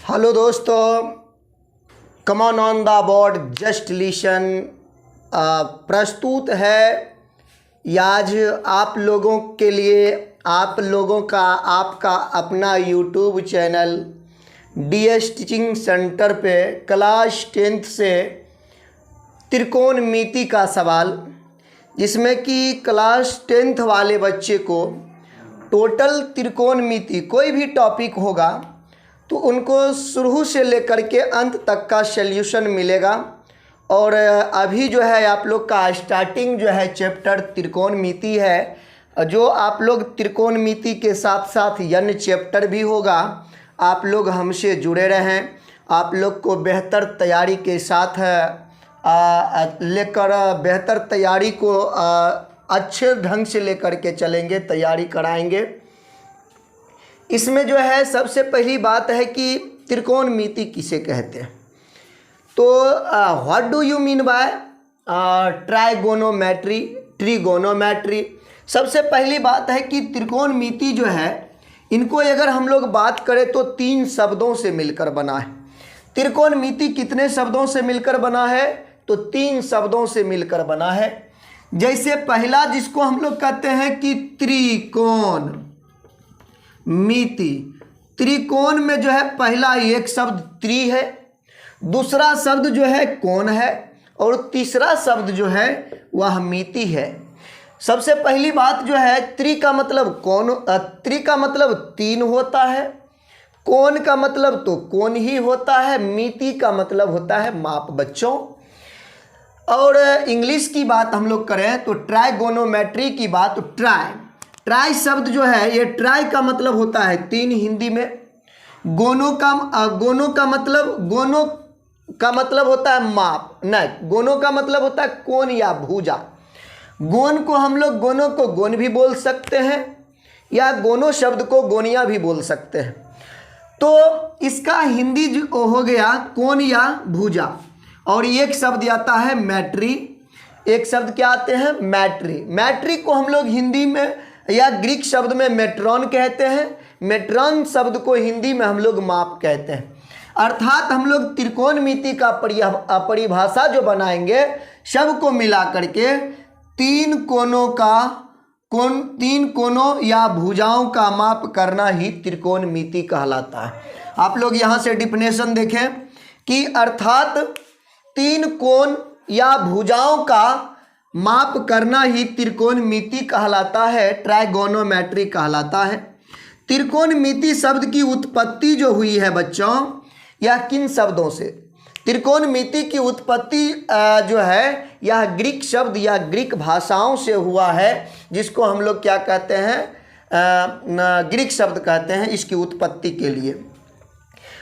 Hello दोस्तों, come on on the board just listen प्रस्तुत है आज आप लोगों के लिए आपका अपना YouTube channel DS teaching centre पे क्लास 10th से त्रिकोणमिति का सवाल, जिसमें कि क्लास 10th वाले बच्चे को टोटल त्रिकोणमिति कोई भी टॉपिक होगा तो उनको शुरू से लेकर के अंत तक का सल्यूशन मिलेगा। और अभी जो है आप लोग का स्टार्टिंग जो है चैप्टर त्रिकोणमिति है, जो आप लोग त्रिकोणमिति के साथ साथ अन्य चैप्टर भी होगा। आप लोग हमसे जुड़े रहें, आप लोग को बेहतर तैयारी के साथ लेकर बेहतर तैयारी को अच्छे ढंग से लेकर के चलेंगे, तैयारी कराएंगे। इसमें जो है सबसे पहली बात है कि त्रिकोणमिति किसे कहते हैं। तो what do you mean by trigonometry. सबसे पहली बात है कि त्रिकोणमिति जो है, इनको अगर हम लोग बात करें तो 3 शब्दों से मिलकर बना है। त्रिकोणमिति कितने शब्दों से मिलकर बना है? तो 3 शब्दों से मिलकर बना है। जैसे पहला जिसको हम लोग कहते हैं कि त्रिकोण मिति। त्रिकोण में जो है पहला एक शब्द त्रि है, दूसरा शब्द जो है कोण है, और तीसरा शब्द जो है वह मिति है। सबसे पहली बात जो है, त्रि का मतलब कोण, त्रि का मतलब 3 होता है, कोण का मतलब तो कोण ही होता है, मिति का मतलब होता है माप बच्चों। और इंग्लिश की बात हम लोग करें तो ट्राइगोनोमेट्री की बात, तो ट्राई शब्द जो है, ये ट्राई का मतलब होता है 3 हिंदी में। गोनो का मतलब होता है माप, नहीं, गोनो का मतलब होता है कोण या भुजा। गोन को हम लोग गोनो को गोन भी बोल सकते हैं, या गोनो शब्द को गोनिया भी बोल सकते हैं। तो इसका हिंदी जो हो गया कोण या भुजा। और एक शब्द आता है मैट्री, एक शब्द क्या आते हैं? मैट्री। मैट्री को हम लोग हिंदी में या ग्रीक शब्द में मेट्रॉन कहते हैं। मेट्रॉन शब्द को हिंदी में हम लोग माप कहते हैं। अर्थात हम लोग त्रिकोणमिति का परिभाषा जो बनाएंगे, सबको मिला करके 3 कोणों या भुजाओं का माप करना ही त्रिकोणमिति कहलाता है। आप लोग यहाँ से डिफिनेशन देखें कि अर्थात 3 कोण या भुजाओं का माप करना ही त्रिकोणमिति कहलाता है, ट्राइगोनोमेट्री कहलाता है। त्रिकोणमिति शब्द की उत्पत्ति जो हुई है बच्चों, यह किन शब्दों से? त्रिकोणमिति की उत्पत्ति जो है, यह ग्रीक शब्द या ग्रीक भाषाओं से हुआ है, जिसको हम लोग क्या कहते हैं? ग्रीक शब्द कहते हैं इसकी उत्पत्ति के लिए।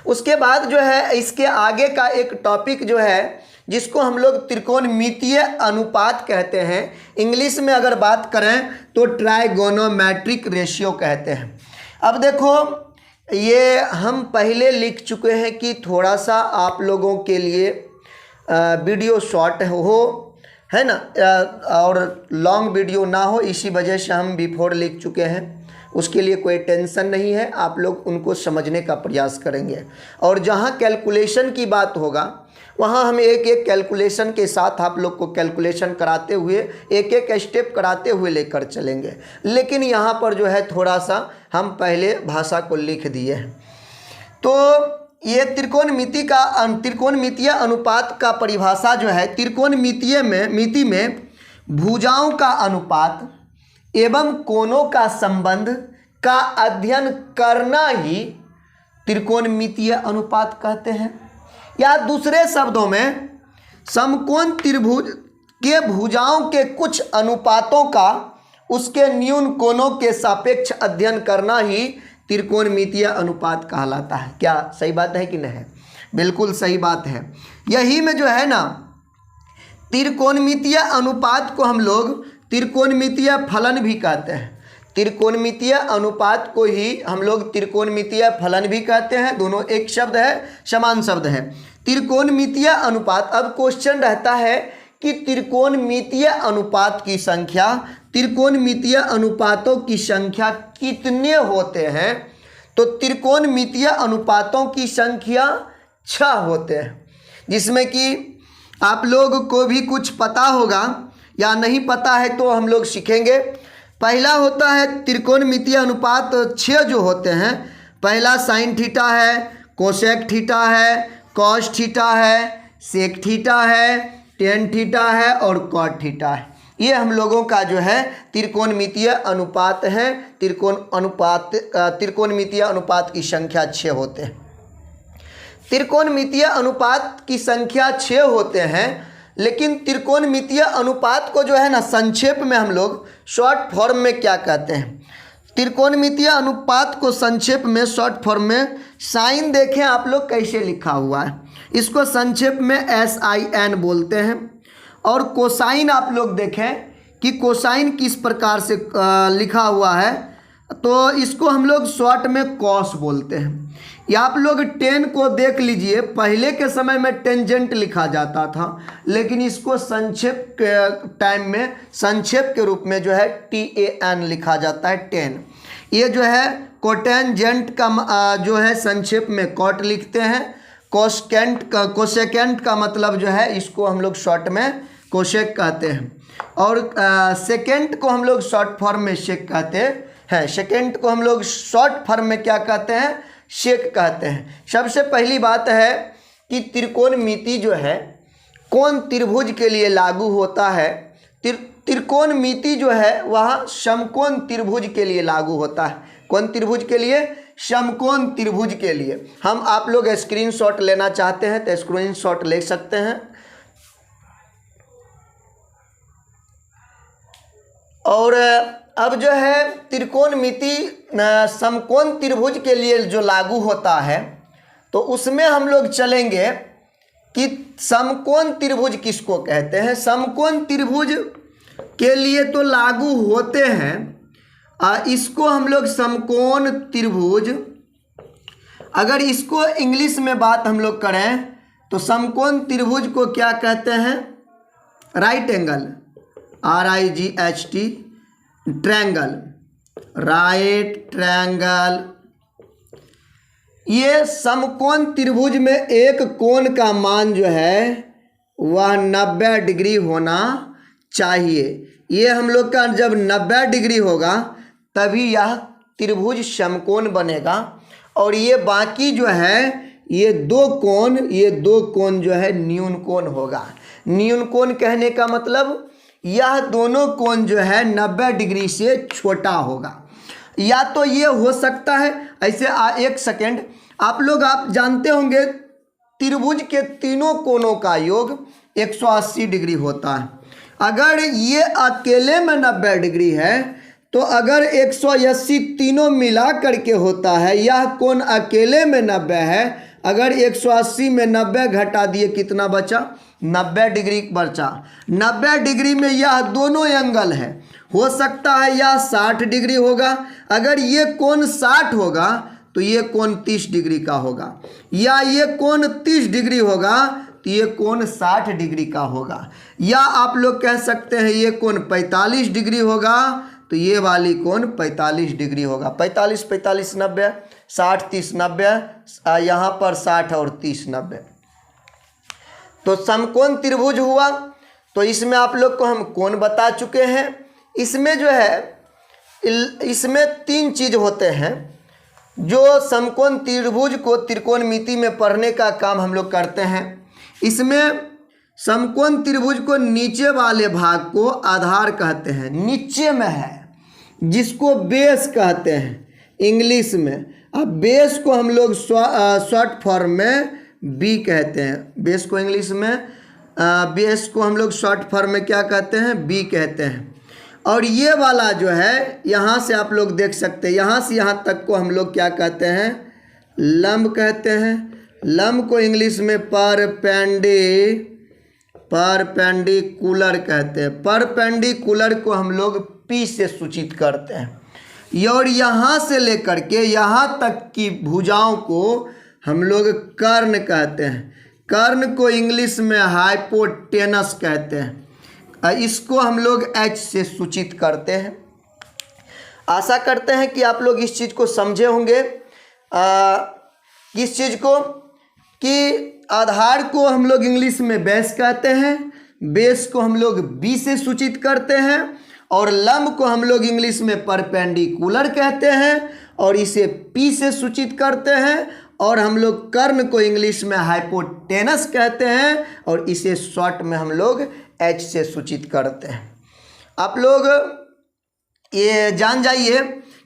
उसके बाद जो है इसके आगे का एक टॉपिक जो है, जिसको हम लोग त्रिकोणमितीय अनुपात कहते हैं। इंग्लिश में अगर बात करें तो ट्राइगोनोमेट्रिक रेशियो कहते हैं। अब देखो, ये हम पहले लिख चुके हैं कि थोड़ा सा आप लोगों के लिए वीडियो शॉर्ट हो, है ना, और लॉन्ग वीडियो ना हो, इसी वजह से हम बिफोर लिख चुके हैं। उसके लिए कोई टेंशन नहीं है, आप लोग उनको समझने का प्रयास करेंगे। और जहाँ कैलकुलेशन की बात होगा, वहाँ हम एक एक कैलकुलेशन के साथ आप लोग को कैलकुलेशन कराते हुए, एक एक स्टेप कराते हुए लेकर चलेंगे। लेकिन यहाँ पर जो है थोड़ा सा हम पहले भाषा को लिख दिए हैं। तो ये त्रिकोणमितीय अनुपात का परिभाषा जो है, मिति में भुजाओं का अनुपात एवं कोणों का संबंध का अध्ययन करना ही त्रिकोणमितीय अनुपात कहते हैं। या दूसरे शब्दों में, समकोण त्रिभुज के भुजाओं के कुछ अनुपातों का उसके न्यून कोणों के सापेक्ष अध्ययन करना ही त्रिकोणमितीय अनुपात कहलाता है। क्या सही बात है कि नहीं? बिल्कुल सही बात है। यही में जो है ना, त्रिकोणमितीय अनुपात को हम लोग त्रिकोणमितीय फलन भी कहते हैं। त्रिकोणमितीय अनुपात को ही हम लोग त्रिकोणमितीय फलन भी कहते हैं। दोनों एक शब्द है, समान शब्द है, त्रिकोणमितीय अनुपात। अब क्वेश्चन रहता है कि त्रिकोणमितीय अनुपात की संख्या, त्रिकोणमितीय अनुपातों की संख्या कितने होते हैं? तो त्रिकोणमितीय अनुपातों की संख्या 6 होते हैं, जिसमें कि आप लोग को भी कुछ पता होगा या नहीं पता है तो हम लोग सीखेंगे। पहला होता है त्रिकोणमितीय अनुपात 6 जो होते हैं। पहला साइन थीटा है, कोसेक थीटा है, कॉस थीटा है, सेक थीटा है, टेन थीटा है और कॉट थीटा है। ये हम लोगों का जो है त्रिकोणमितीय अनुपात है। त्रिकोणमितीय अनुपात की संख्या 6 होते हैं। त्रिकोणमितीय अनुपात की संख्या 6 होते हैं, लेकिन त्रिकोणमितीय अनुपात को जो है ना संक्षेप में हम लोग शॉर्ट फॉर्म में क्या कहते हैं? त्रिकोणमितीय अनुपात को संक्षेप में शॉर्ट फॉर्म में साइन देखें आप लोग कैसे लिखा हुआ है, इसको संक्षेप में SIN बोलते हैं। और कोसाइन आप लोग देखें कि कोसाइन किस प्रकार से लिखा हुआ है, तो इसको हम लोग शॉर्ट में कॉस बोलते हैं। या आप लोग टेन को देख लीजिए, पहले के समय में टेंजेंट लिखा जाता था, लेकिन इसको संक्षेप के टाइम में संक्षेप के रूप में जो है TAN लिखा जाता है, टेन। ये जो है कोटेंजेंट का जो है संक्षेप में कॉट लिखते हैं। कोसेकेंट का मतलब जो है इसको हम लोग शॉर्ट में कोसेक कहते हैं। और सेकेंड को हम लोग शॉर्ट फॉर्म में शेक कहते हैं। सेकेंड को हम लोग शॉर्ट फॉर्म में क्या कहते हैं? शेक कहते हैं। सबसे पहली बात है कि त्रिकोणमिति जो है कौन त्रिभुज के लिए लागू होता है? त्रिकोणमिति जो है वह समकोण त्रिभुज के लिए लागू होता है। कौन त्रिभुज के लिए? समकोण त्रिभुज के लिए। हम आप लोग स्क्रीनशॉट लेना चाहते हैं तो स्क्रीनशॉट ले सकते हैं। और अब जो है त्रिकोणमिति समकोण त्रिभुज के लिए जो लागू होता है, तो उसमें हम लोग चलेंगे कि समकोण त्रिभुज किसको कहते हैं। समकोण त्रिभुज के लिए तो लागू होते हैं, इसको हम लोग समकोण त्रिभुज, अगर इसको इंग्लिश में बात हम लोग करें तो समकोण त्रिभुज को क्या कहते हैं? Right angle, RIGHT triangle, right triangle. ये समकोण त्रिभुज में एक कोण का मान जो है वह 90 डिग्री होना चाहिए। ये हम लोग का जब 90 डिग्री होगा तभी यह त्रिभुज समकोण बनेगा। और ये बाकी जो है ये दो कोण जो है न्यून कोण होगा। न्यून कोण कहने का मतलब यह दोनों कोण जो है 90 डिग्री से छोटा होगा। या तो ये हो सकता है ऐसे, एक सेकेंड, आप जानते होंगे त्रिभुज के तीनों कोणों का योग 180 डिग्री होता है। अगर ये अकेले में 90 डिग्री है तो अगर 180 तीनों मिला करके होता है, यह कोण अकेले में 90 है, अगर 180 में 90 घटा दिए कितना बचा? 90 डिग्री बचा। 90 डिग्री में यह दोनों एंगल है, हो सकता है यह 60 डिग्री होगा। अगर ये कोण 60 होगा तो ये कोण 30 डिग्री का होगा, या ये कोण 30 डिग्री होगा तो ये कोण 60 डिग्री का होगा। या आप लोग कह सकते हैं ये कोण 45 डिग्री होगा तो ये वाली कोण 45 डिग्री होगा। 45 45 90, 60 30 90, यहाँ पर 60 और 30 90। तो समकोण त्रिभुज हुआ। तो इसमें आप लोग को हम कोण बता चुके हैं। इसमें जो है इसमें 3 चीज़ होते हैं जो समकोण त्रिभुज को त्रिकोणमिति में पढ़ने का काम हम लोग करते हैं। इसमें समकोण त्रिभुज को नीचे वाले भाग को आधार कहते हैं, नीचे में है, जिसको बेस कहते हैं इंग्लिश में। अब बेस को हम लोग शॉर्ट फॉर्म में बी कहते हैं। बेस को इंग्लिश में बेस को हम लोग शॉर्ट फॉर्म में क्या कहते हैं? बी कहते हैं। और ये वाला जो है यहाँ से आप लोग देख सकते हैं, यहाँ से यहाँ तक को हम लोग क्या कहते हैं? लंब कहते हैं। लंब को इंग्लिश में परपेंडिकुलर कहते हैं। परपेंडिकुलर को हम लोग पी से सूचित करते हैं। और यहाँ से लेकर के यहाँ तक की भुजाओं को हम लोग कर्ण कहते हैं। कर्ण को इंग्लिश में हाइपोटेनस कहते हैं। इसको हम लोग H से सूचित करते हैं। आशा करते हैं कि आप लोग इस चीज़ को समझे होंगे किस चीज़ को, कि आधार को हम लोग इंग्लिश में बेस कहते हैं, बेस को हम लोग बी से सूचित करते हैं, और लंब को हम लोग इंग्लिश में परपेंडिकुलर कहते हैं और इसे पी से सूचित करते हैं, और हम लोग कर्ण को इंग्लिश में हाइपोटेनस कहते हैं और इसे शॉर्ट में हम लोग एच से सूचित करते हैं। आप लोग ये जान जाइए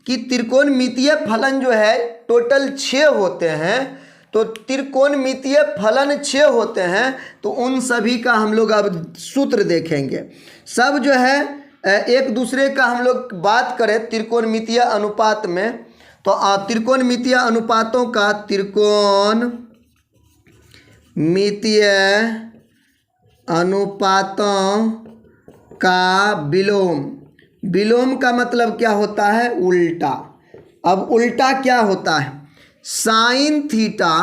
कि त्रिकोणमितीय फलन जो है टोटल 6 होते हैं। तो त्रिकोणमितीय फलन 6 होते हैं, तो उन सभी का हम लोग अब सूत्र देखेंगे। सब जो है एक दूसरे का हम लोग बात करें त्रिकोणमितीय अनुपात में, तो त्रिकोणमितीय अनुपातों का त्रिकोणमितीय अनुपातों का विलोम, विलोम का मतलब क्या होता है, उल्टा। अब उल्टा क्या होता है, साइन थीटा,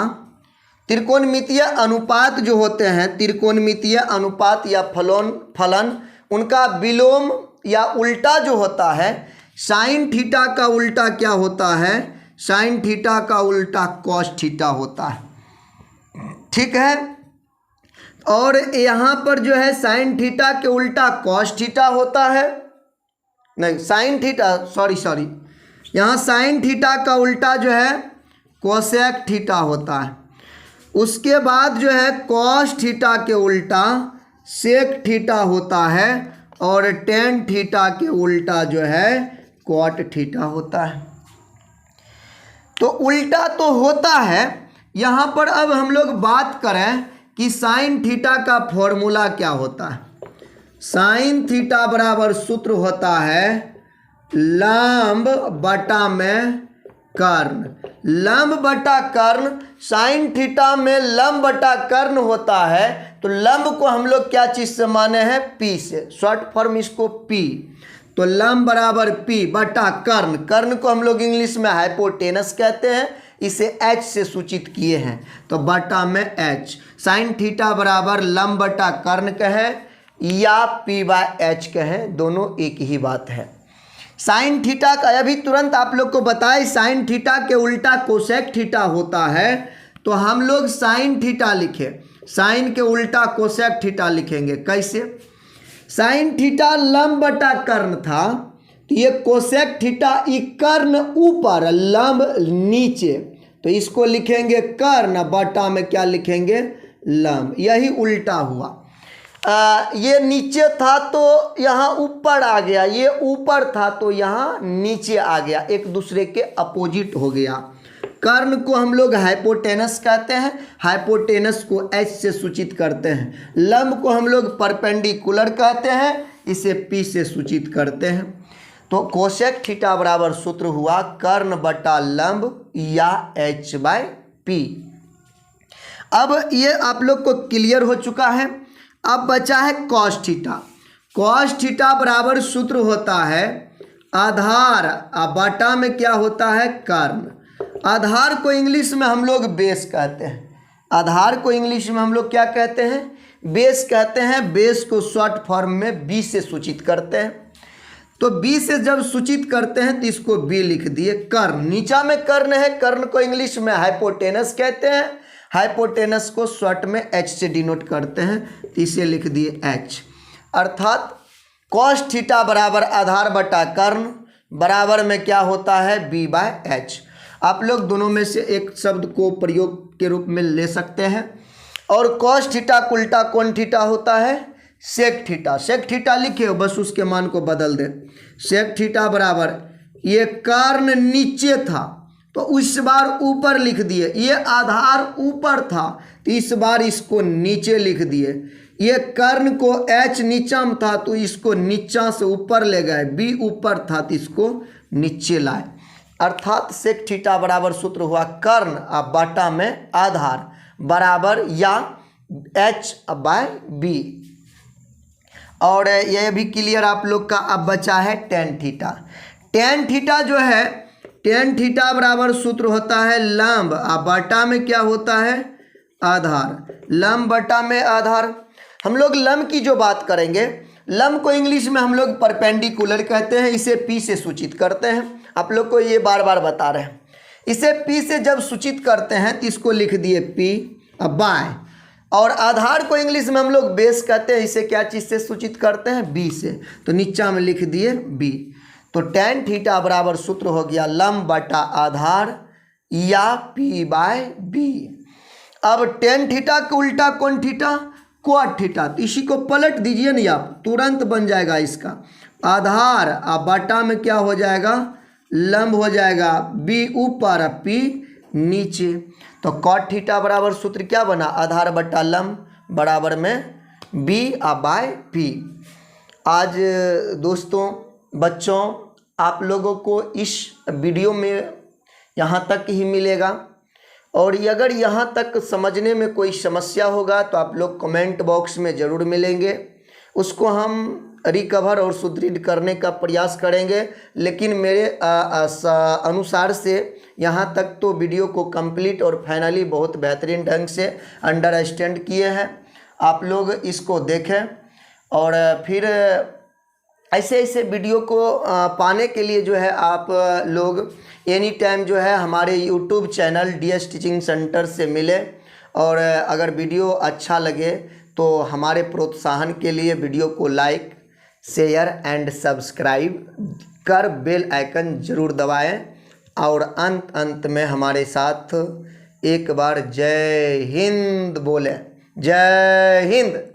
त्रिकोणमितीय अनुपात जो होते हैं, त्रिकोणमितीय अनुपात या फलन उनका विलोम या उल्टा जो होता है, साइन थीटा का उल्टा क्या होता है, साइन थीटा का उल्टा कॉस थीटा होता है, ठीक है। और यहाँ पर जो है साइन थीटा के उल्टा कॉस थीटा होता है, नहीं साइन थीटा सॉरी यहाँ साइन थीटा का उल्टा जो है कोसेक थीटा होता है। उसके बाद जो है कॉस थीटा के उल्टा सेक थीटा होता है, और टेन थीटा के उल्टा जो है कॉट थीटा होता है। तो उल्टा तो होता है। यहाँ पर अब हम लोग बात करें कि साइन थीटा का फॉर्मूला क्या होता है। साइन थीटा बराबर सूत्र होता है लंब बटा में कर्ण, लंब बटा कर्ण। साइन थीटा में लंब बटा कर्ण होता है, तो लंब को हम लोग क्या चीज़ से माने हैं, पी से, शॉर्ट फॉर्म इसको पी। तो लंब बराबर पी बटा कर्ण, कर्ण को हम लोग इंग्लिश में हाइपोटेनस कहते हैं, इसे एच से सूचित किए हैं, तो बटा में एच। साइन थीटा बराबर लंब बटा कर्ण कहें या पी बाय एच कहें, दोनों एक ही बात है। साइन थीटा का अभी तुरंत आप लोग को बताएं, साइन थीटा के उल्टा कोसेक थीटा होता है, तो हम लोग साइन थीटा लिखे, साइन के उल्टा कोसेक थीटा लिखेंगे। कैसे, साइन थीटा लंब बटा कर्ण था, तो ये कोसेक थीटा ई कर्ण ऊपर लंब नीचे, तो इसको लिखेंगे कर्ण, बटा में क्या लिखेंगे, लंब। यही उल्टा हुआ। ये नीचे था तो यहाँ ऊपर आ गया, ये ऊपर था तो यहाँ नीचे आ गया, एक दूसरे के अपोजिट हो गया। कर्ण को हम लोग हाइपोटेनस कहते हैं, हाइपोटेनस को एच से सूचित करते हैं। लंब को हम लोग परपेंडिकुलर कहते हैं, इसे पी से सूचित करते हैं। तो कोसेक थीटा बराबर सूत्र हुआ कर्ण बटा लंब या एच बाय पी। अब ये आप लोग को क्लियर हो चुका है। अब बचा है कॉस थीटा। कॉस थीटा बराबर सूत्र होता है आधार बटा में क्या होता है, कर्ण। आधार को इंग्लिश में हम लोग बेस कहते हैं, आधार को इंग्लिश में हम लोग क्या कहते हैं, बेस कहते हैं। बेस को शॉर्ट फॉर्म में बी से सूचित करते हैं, तो बी से जब सूचित करते हैं तो इसको बी लिख दिए। कर्ण नीचा में कर्ण है, कर्ण को इंग्लिश में हाइपोटेनस कहते हैं, हाइपोटेनस को शॉर्ट में एच से डिनोट करते हैं, तो इसे लिख दिए एच। अर्थात कॉस थीटा बराबर आधार बटा कर्ण बराबर में क्या होता है, बी बाय एच। आप लोग दोनों में से एक शब्द को प्रयोग के रूप में ले सकते हैं। और कॉस थीटा का उल्टा कौन थीटा होता है, सेक थीटा। सेक थीटा लिखे हो, बस उसके मान को बदल दे। सेक थीटा बराबर ये कर्ण नीचे था तो इस बार ऊपर लिख दिए, ये आधार ऊपर था तो इस बार इसको नीचे लिख दिए। ये कर्ण को एच नीचा में था तो इसको नीचा से ऊपर ले गए, बी ऊपर था तो इसको नीचे लाए। अर्थात सेक थीटा बराबर सूत्र हुआ कर्ण बटा में आधार बराबर या एच बाय बी। और यह भी क्लियर आप लोग का। अब बचा है टेन थीटा। टेन थीटा जो है, टेन थीटा बराबर सूत्र होता है लंब बटा में क्या होता है, आधार। लंब बटा में आधार। हम लोग लंब की जो बात करेंगे, लंब को इंग्लिश में हम लोग परपेंडिकुलर कहते हैं, इसे पी से सूचित करते हैं। आप लोग को ये बार बार बता रहे हैं। इसे पी से जब सूचित करते हैं तो इसको लिख दिए पी। अब बाय, और आधार को इंग्लिश में हम लोग बेस कहते हैं, इसे क्या चीज़ से सूचित करते हैं, बी से, तो नीचा में लिख दिए बी। तो tan थीटा बराबर सूत्र हो गया लंब बटा आधार या पी बाय बी। अब tan थीटा का उल्टा कौन थीटा, क्वाड थीटा, तो इसी को पलट दीजिए नहीं आप, तुरंत बन जाएगा इसका आधार, अब बटा में क्या हो जाएगा, लंब हो जाएगा, बी ऊपर पी नीचे। तो कॉट थीटा बराबर सूत्र क्या बना, आधार बटा लंब बराबर में बी बाय पी। आज दोस्तों बच्चों आप लोगों को इस वीडियो में यहाँ तक ही मिलेगा, और अगर यहाँ तक समझने में कोई समस्या होगा तो आप लोग कमेंट बॉक्स में ज़रूर मिलेंगे, उसको हम रिकवर और सुदृढ़ करने का प्रयास करेंगे। लेकिन मेरे अनुसार से यहाँ तक तो वीडियो को कंप्लीट और फाइनली बहुत बेहतरीन ढंग से अंडरस्टैंड किए हैं। आप लोग इसको देखें और फिर ऐसे ऐसे वीडियो को पाने के लिए जो है आप लोग एनी टाइम जो है हमारे YouTube channel DS teaching centre से मिले, और अगर वीडियो अच्छा लगे तो हमारे प्रोत्साहन के लिए वीडियो को लाइक शेयर एंड सब्सक्राइब कर बेल आइकन ज़रूर दबाएं, और अंत में हमारे साथ एक बार जय हिंद बोलें। जय हिंद।